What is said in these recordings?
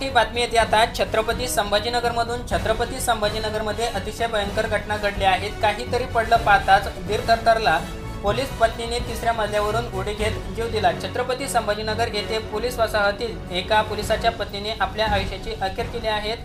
मोठी बातमी येते आता छत्रपती संभाजीनगरमधून। छत्रपती संभाजीनगरमध्ये अतिशय भयंकर घटना घडल्या आहेत। काहीतरी पडलं पाहताच धीर थरथरला। पोलीस पत्नीने तिसऱ्या मजल्यावरून उडी घेत जीव दिला। छत्रपती संभाजीनगर येथे पोलीस वसाहतीत एका पोलिसाच्या पत्नीने आपल्या आयुष्याची अखेर केली आहे।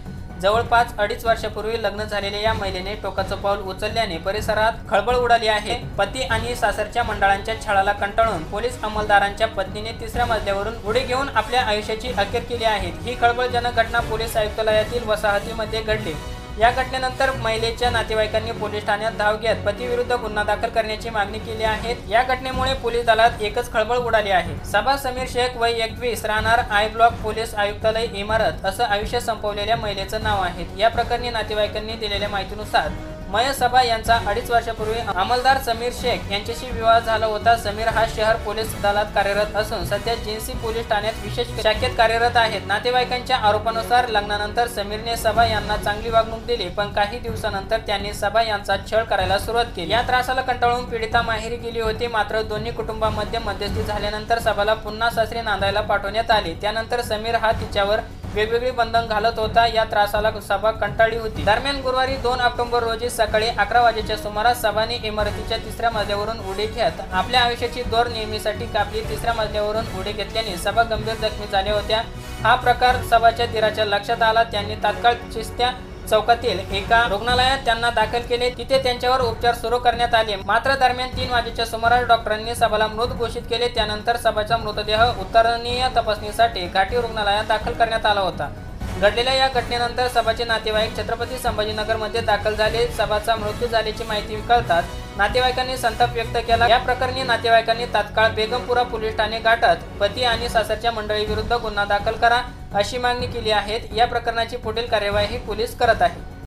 जवळपास 2.5 वर्षापूर्वी लग्न झालेल्या या महिलेने टोकाचं पाऊल उचलल्याने परिसरात खळबळ उडाली आहे। पती आणि सासरच्या मंडळांच्या छळाला कंटाळून पोलीस अंमलदारांच्या पत्नीने तिसऱ्या मजल्यावरून उडी घेऊन आपल्या आयुष्याची अखेर केली आहे। ही खळबळजनक घटना पोलीस आयुक्तालयातील वसाहतीमध्ये घडली। या घटनेनंतर महिलेच्या नातेवाईकांनी पोलीस ठाण्यात धाव घेत पतीविरुद्ध गुन्हा दाखल करण्याची मागणी केली आहे। या घटनेमुळे पोलीस दलात एकच खळबळ उडाली आहे। सबा समीर शेख वय 21 राहणार आय ब्लॉक पोलीस आयुक्तालय इमारत असं आयुष्य संपवलेल्या महिलेचं नाव आहे। या प्रकरणी नातेवाईकांनी दिलेल्या माहितीनुसार मय सबा यांचा 2.5 वर्षापूर्वी अंमलदार समीर शेख यांच्याशी विवाह झाला होता। समीर हा शहर पोलीस दलात कार्यरत असून सध्या जिन्सी पोलीस ठाण्यात विशेष शाखेत कार्यरत आहेत। नातेवाईकांच्या आरोपानुसार लग्नानंतर समीरने सबा यांना चांगली वागणूक दिली, पण काही दिवसानंतर त्यांनी सबा यांचा छळ करायला सुरुवात केली। या त्रासाला कंटाळून पीडिता माहेरी गेली होती, मात्र दोन्ही कुटुंबांमध्ये मध्यस्थी झाल्यानंतर सबाला पुन्हा सासरी नांदायला पाठवण्यात आले। त्यानंतर समीर हा तिच्यावर वेगवेगळी बंधन घालत होता। या त्रासाला सबा कंटाळली होती। दरम्यान गुरुवारी 2 ऑक्टोबर रोजी सकाळी 11 वाजेच्या सुमारास सबाने इमारतीच्या तिसऱ्या मजल्यावरून उडी घेत आपल्या आयुष्याची दोर नेहमीसाठी कापली। तिसऱ्या मजल्यावरून उडी घेतल्याने सबा गंभीर जखमी झाल्या होत्या। हा प्रकार सबाच्या धीराच्या लक्षात आला। त्यांनी तात्काळ चिस्त्या चौकातील एका रुग्णालयात त्यांना दाखल केले। तिथे त्यांच्यावर उपचार सुरू करण्यात आले, मात्र दरम्यान 3 वाजेच्या सुमारास डॉक्टरांनी सबाला मृत घोषित केले। त्यानंतर सबाचा मृतदेह उत्तरणीय तपासणीसाठी घाटी रुग्णालयात दाखल करण्यात आला होता। घडलेल्या या घटनेनंतर सबाचे नातेवाईक छत्रपती संभाजीनगरमध्ये दाखल झाले। सबाचा मृत्यू झाल्याची माहिती कळताच नातेवाईकांनी संताप व्यक्त केला। या प्रकरणी नातेवाईकांनी तात्काळ बेगमपुरा पोलीस ठाणे गाठत पती आणि सासरच्या मंडळीविरुद्ध गुन्हा दाखल करा अशी मागणी केली आहे। या प्रकरणाची पुढील कार्यवाही पोलीस करत आहेत।